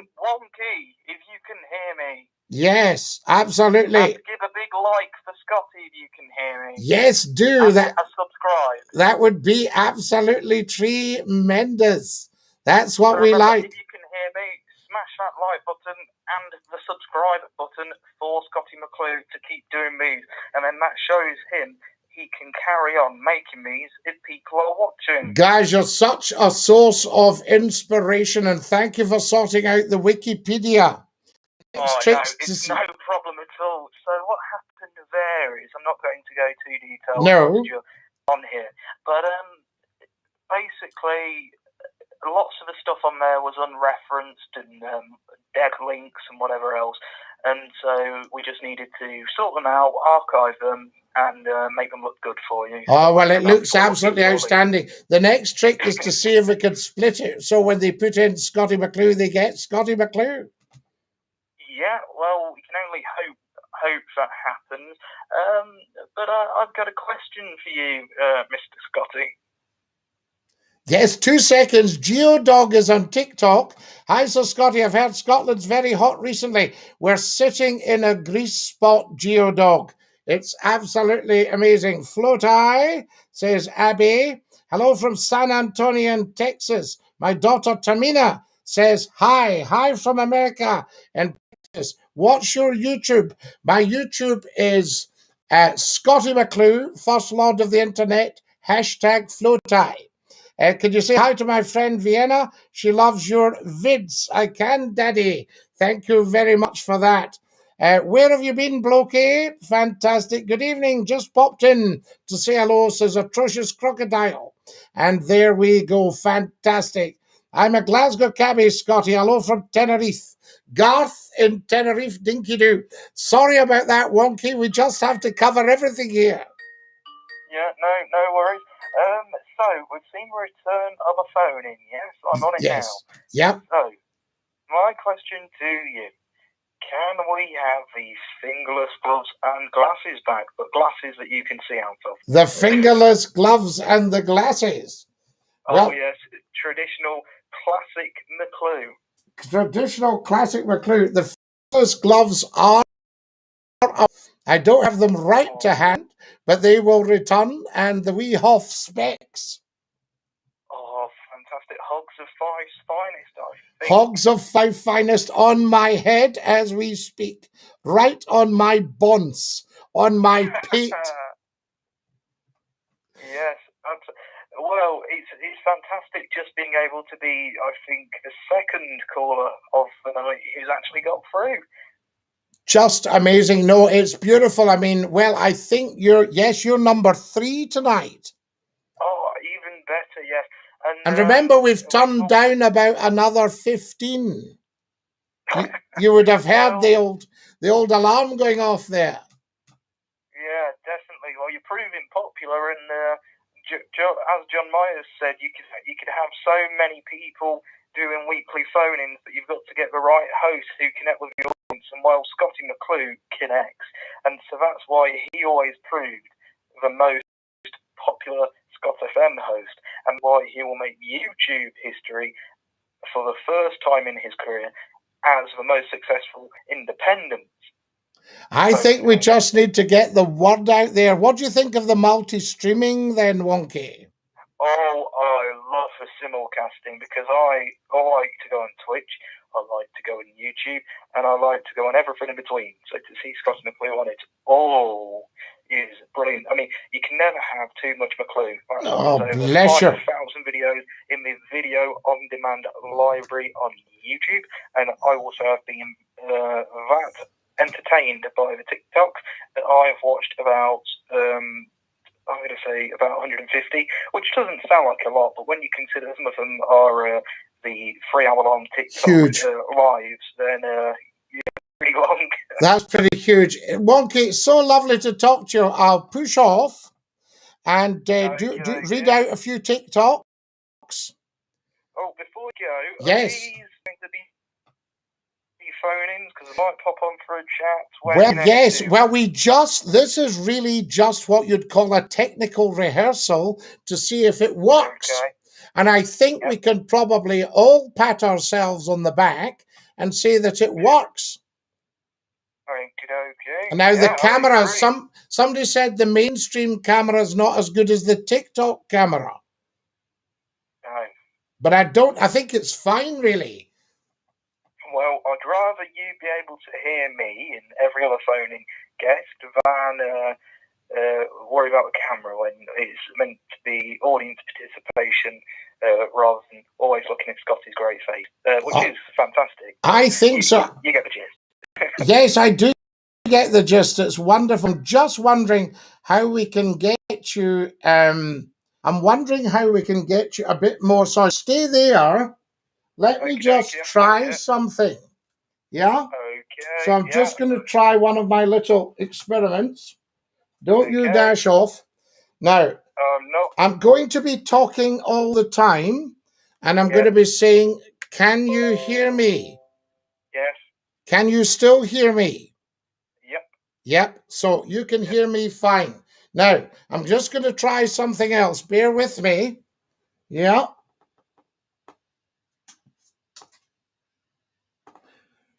if you can hear me. Yes, absolutely. And give a big like for Scotty if you can hear me. Yes, do and that. Subscribe. That would be absolutely tremendous. That's what we like. If you can hear me, smash that like button and the subscribe button for Scottie McClue to keep doing these. And then that shows him he can carry on making these if people are watching. Guys, you're such a source of inspiration, and thank you for sorting out the Wikipedia. No, it's no problem at all. So what happened there is, I'm not going to go too detailed on here, but basically lots of the stuff on there was unreferenced and dead links and whatever else, and so we just needed to sort them out, archive them, and make them look good for you. Oh, well, it looks absolutely outstanding. The next trick is to see if we can split it, so when they put in Scottie McClue, they get Scottie McClue. Yeah, well, we can only hope that happens. But I've got a question for you, Mr. Scotty. Yes, 2 seconds. Geodog is on TikTok. Hi, Sir Scotty. I've heard Scotland's very hot recently. We're sitting in a grease spot, Geodog. It's absolutely amazing. Float Eye, says Abby. Hello from San Antonio, Texas. My daughter Tamina says hi. Hi from America and Texas. What's your YouTube? My YouTube is Scottie McClue, First Lord of the Internet, hashtag Float Eye. Could you say hi to my friend Vienna? She loves your vids. I can, Daddy. Thank you very much for that. Where have you been, Blokey? Fantastic. Good evening. Just popped in to say hello, says Atrocious Crocodile. And there we go. Fantastic. I'm a Glasgow cabbie, Scotty. Hello from Tenerife. Garth in Tenerife, dinky doo. Sorry about that, Wonky. We just have to cover everything here. Yeah, no worries. So, we've seen a return of a phone in, yes? I'm on it now. Yep. So, my question to you, can we have these fingerless gloves and glasses back, but glasses that you can see out of? The fingerless gloves and the glasses. Oh, yes, traditional classic McClue. Traditional classic McClue. The fingerless gloves are... I don't have them right to hand, but they will return, and the wee Hoff specs. Oh, fantastic. Hogs of Five's finest, I think. Hogs of Five finest on my head as we speak. Right on my bonce, on my pate. Yes. Well, it's fantastic just being able to be, I think, the second caller of the night who's actually got through. Just amazing. No, it's beautiful. I mean, well, I think you're number 3 tonight. Oh, even better, yes. And remember, we've turned down about another 15. You would have heard the old alarm going off there. Yeah, definitely. Well, you're proving popular, and as John Myers said, you could have so many people doing weekly phone-ins, but you've got to get the right host who connect with your audience. And well, Scottie McClue connects, and so that's why he always proved the most popular Scott FM host, and why he will make YouTube history for the first time in his career as the most successful independent. I think we just need to get the word out there. What do you think of the multi-streaming then, Wonky? Oh, I love the simulcasting because I like to go on Twitch, I like to go on YouTube, and I like to go on everything in between. So to see Scottie McClue on it all is brilliant. I mean, you can never have too much McClue. Oh, bless you. 5,000 videos in the video on demand library on YouTube, and I also have been that entertained by the TikToks that I've watched about. I'm going to say about 150, which doesn't sound like a lot, but when you consider some of them are the 3-hour-long TikTok lives, then pretty long. That's pretty huge. Wonky, it's so lovely to talk to you. I'll push off and read out a few TikToks. Oh, before we go, yes. Are these going to be phone-ins? Because I might pop on for a chat. Well, yes. Well, this is really just what you'd call a technical rehearsal to see if it works. Okay. And I think we can probably all pat ourselves on the back and say that it works. Okay. Now the camera, somebody said the mainstream camera is not as good as the TikTok camera. No. But I think it's fine, really. Well, I'd rather you be able to hear me and every other phoning guest than worry about the camera when it's meant to be audience participation rather than always looking at Scottie's great face, which is fantastic. I think so. You get the gist. Yes, I do get the gist. It's wonderful. Just wondering how we can get you. I'm wondering how we can get you a bit more. So stay there. Let me just try something. Yeah? Okay. So I'm just going to try one of my little experiments. Don't you dash off. Now, no. I'm going to be talking all the time, and I'm going to be saying, can you hear me? Yes. Can you still hear me? Yep. Yep. So you can hear me fine. Now, I'm just going to try something else. Bear with me. Yeah.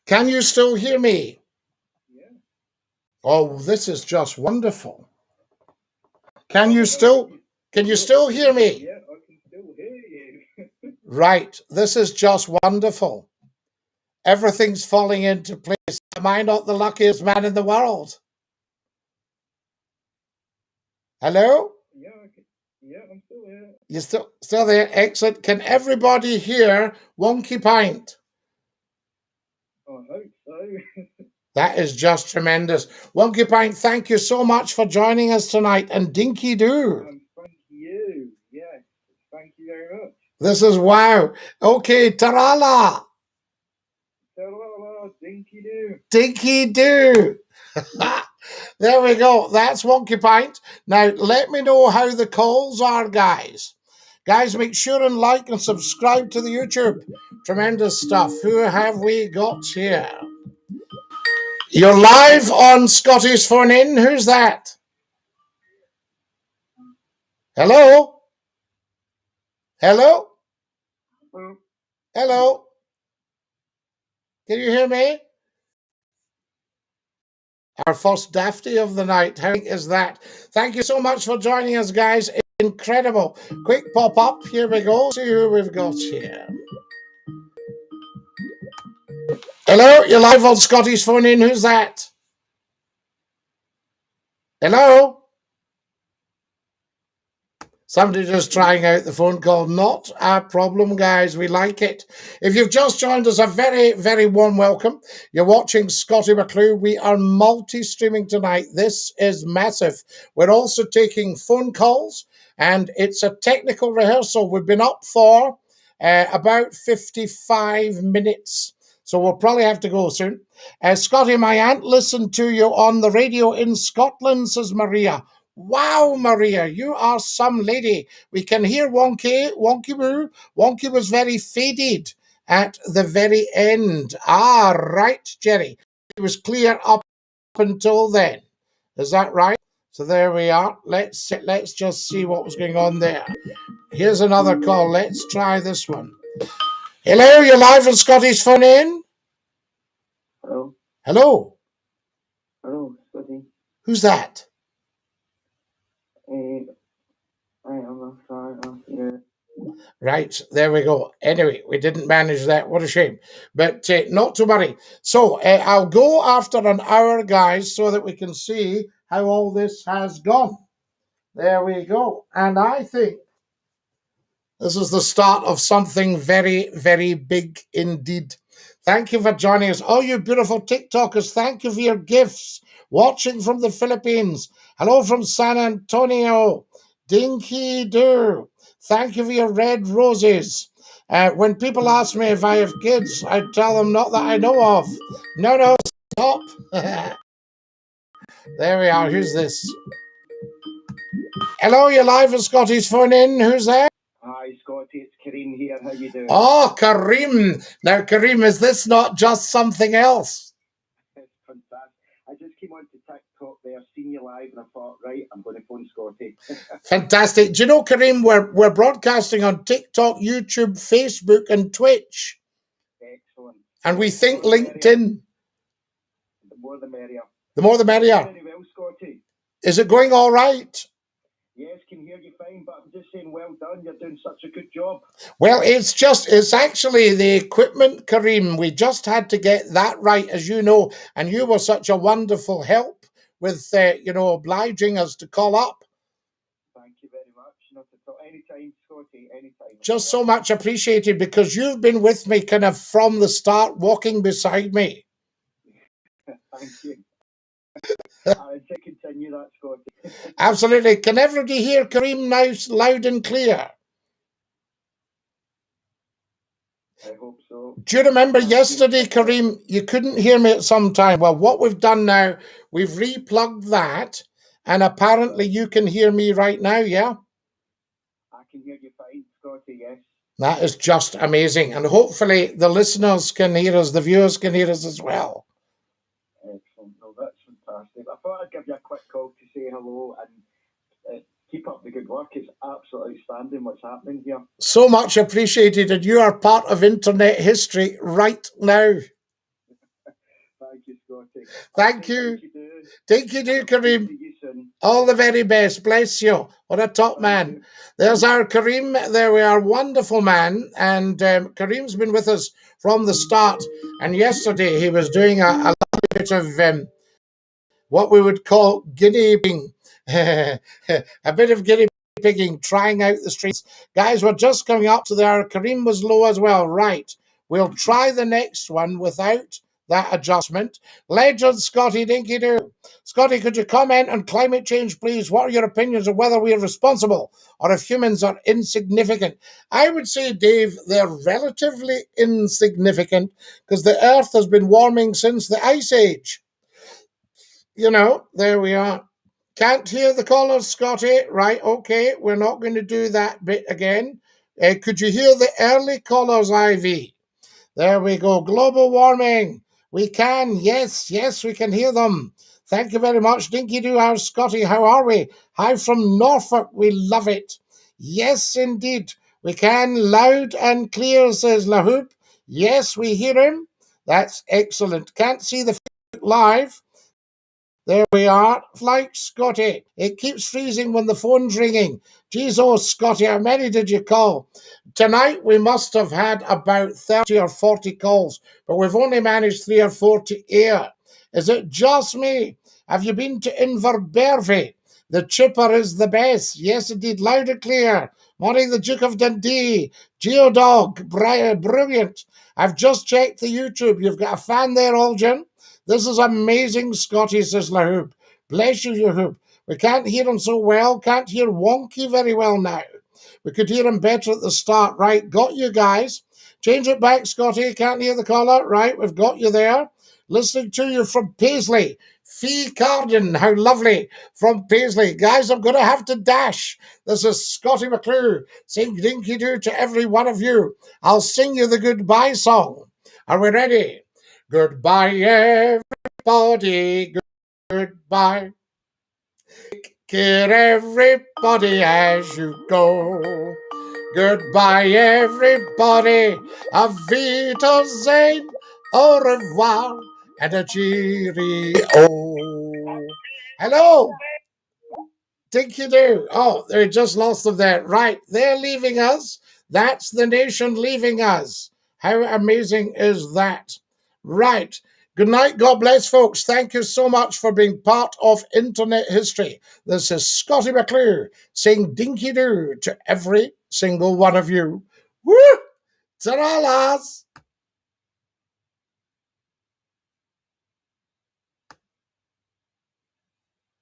Can you still hear me? Yeah. Oh, this is just wonderful. Can you still hear me? Yeah, I can still hear you. Right. This is just wonderful. Everything's falling into place. Am I not the luckiest man in the world? Hello? Yeah, I'm still here. You're still there? Excellent. Can everybody hear Wonky Pint? I hope so. That is just tremendous. Wonky Pint, thank you so much for joining us tonight. And Dinky Doo. Thank you. Yes, thank you very much. This is wow. Okay, Tarala. Tarala, Dinky Doo. Dinky Doo. There we go. That's Wonky Pint. Now, let me know how the calls are, guys. Guys, make sure and like and subscribe to the YouTube. Tremendous stuff. Who have we got here? You're live on Scottie's Phone In. Who's that? Hello? Hello? Hello? Can you hear me? Our first Dafty of the night. How is that? Thank you so much for joining us, guys. Incredible. Quick pop up. Here we go. See who we've got here. Hello, you're live on Scottie's Phone In. Who's that? Hello? Somebody just trying out the phone call. Not a problem, guys. We like it. If you've just joined us, a very, very warm welcome. You're watching Scottie McClue. We are multi-streaming tonight. This is massive. We're also taking phone calls, and it's a technical rehearsal. We've been up for about 55 minutes. So we'll probably have to go soon. Scottie, my aunt listened to you on the radio in Scotland, says Maria. Wow, Maria, you are some lady. We can hear Wonky Boo. Wonky was very faded. at the very end. Ah, right, Jerry. It was clear up until then. Is that right? So there we are. Let's just see what was going on there. Here's another call. Let's try this one. Hello, you're live on Scotty's phone in. Hello. Hello. Hello, Scotty. Who's that? I am sorry. Yeah. Right, there we go. Anyway, we didn't manage that. What a shame. But not to worry. So I'll go after an hour, guys, so that we can see how all this has gone. There we go. And I think this is the start of something very, very big indeed. Thank you for joining us. All you beautiful TikTokers, thank you for your gifts. Watching from the Philippines. Hello from San Antonio. Dinky Doo. Thank you for your red roses. When people ask me if I have kids, I tell them not that I know of. No, stop. There we are. Who's this? Hello, you're live at Scotty's phone in. Who's there? Hi, Scotty. It's Kareem here. How you doing? Oh, Kareem. Now, Kareem, is this not just something else? It's fantastic. I just came on to TikTok there, seen you live, and I thought, right, I'm going to phone Scotty. Fantastic. Do you know, Kareem, we're broadcasting on TikTok, YouTube, Facebook, and Twitch. Excellent. And we think LinkedIn. The more the merrier. The more the merrier. Very well, Scotty. Is it going all right? Yes, can hear you fine, but I'm just saying, well done. You're doing such a good job. Well, it's actually the equipment, Kareem. We just had to get that right, as you know, and you were such a wonderful help with, obliging us to call up. Thank you very much. Not at all. Anytime, Scotty, anytime. Just so much appreciated, because you've been with me kind of from the start, walking beside me. Thank you. I'll continue that, Scotty. Absolutely. Can everybody hear Kareem now loud and clear? I hope so. Do you remember yesterday, Kareem, you couldn't hear me at some time? Well, what we've done now, we've replugged that, and apparently you can hear me right now, yeah? I can hear you fine, Scotty, yes. That is just amazing. And hopefully the listeners can hear us, the viewers can hear us as well. Excellent. No, that's fantastic. I thought I'd give you a quick call to say hello and keep up the good work. It's absolutely outstanding what's happening here. So much appreciated, and you are part of internet history right now. Thank you, Scotty. Thank you. Thank you, Kareem. All the very best. Bless you. What a top man. There's our Kareem. There we are. Wonderful man. And Kareem's been with us from the start. And yesterday he was doing a little bit of what we would call guinea pigging. A bit of guinea pigging, trying out the streets. Guys, we're just coming up to there. Kareem was low as well. Right. We'll try the next one without that adjustment. Legend Scotty Dinky Doo. Scotty, could you comment on climate change, please? What are your opinions on whether we are responsible or if humans are insignificant? I would say, Dave, they're relatively insignificant because the Earth has been warming since the Ice Age. You know, there we are. Can't hear the callers, Scotty. Right, okay, we're not going to do that bit again. Could you hear the early callers, Ivy? There we go. Global warming. We can. Yes, we can hear them. Thank you very much. Dinky Doo, how's Scotty? How are we? Hi from Norfolk. We love it. Yes, indeed. We can. Loud and clear, says LaHoop. Yes, we hear him. That's excellent. Can't see the live. There we are. Like Scotty. It keeps freezing when the phone's ringing. Jeez, oh, Scotty, how many did you call? Tonight we must have had about 30 or 40 calls, but we've only managed 3 or 4 to air. Is it just me? Have you been to Inverbervie? The chipper is the best. Yes, indeed. Loud and clear. Morning, the Duke of Dundee. Geodog. Brilliant. I've just checked the YouTube. You've got a fan there, Aljan. This is amazing, Scotty, says LaHoop. Bless you, LaHoop. We can't hear him so well. Can't hear Wonky very well now. We could hear him better at the start. Right, got you guys. Change it back, Scotty. Can't hear the caller. Right, we've got you there. listening to you from Paisley. Fee Carden, how lovely, from Paisley. Guys, I'm going to have to dash. This is Scottie McClue saying dinky doo to every one of you. I'll sing you the goodbye song. Are we ready? Goodbye, everybody. Goodbye. Take care, everybody, as you go. Goodbye, everybody. Auf Wiedersehen, au revoir, and a cheerio. Hello. Dinky do. Oh, they just lost them there. Right, they're leaving us. That's the nation leaving us. How amazing is that? Right. Good night. God bless, folks. Thank you so much for being part of internet history. This is Scottie McClue saying dinky do to every single one of you. Woo! Ta-ra, lads.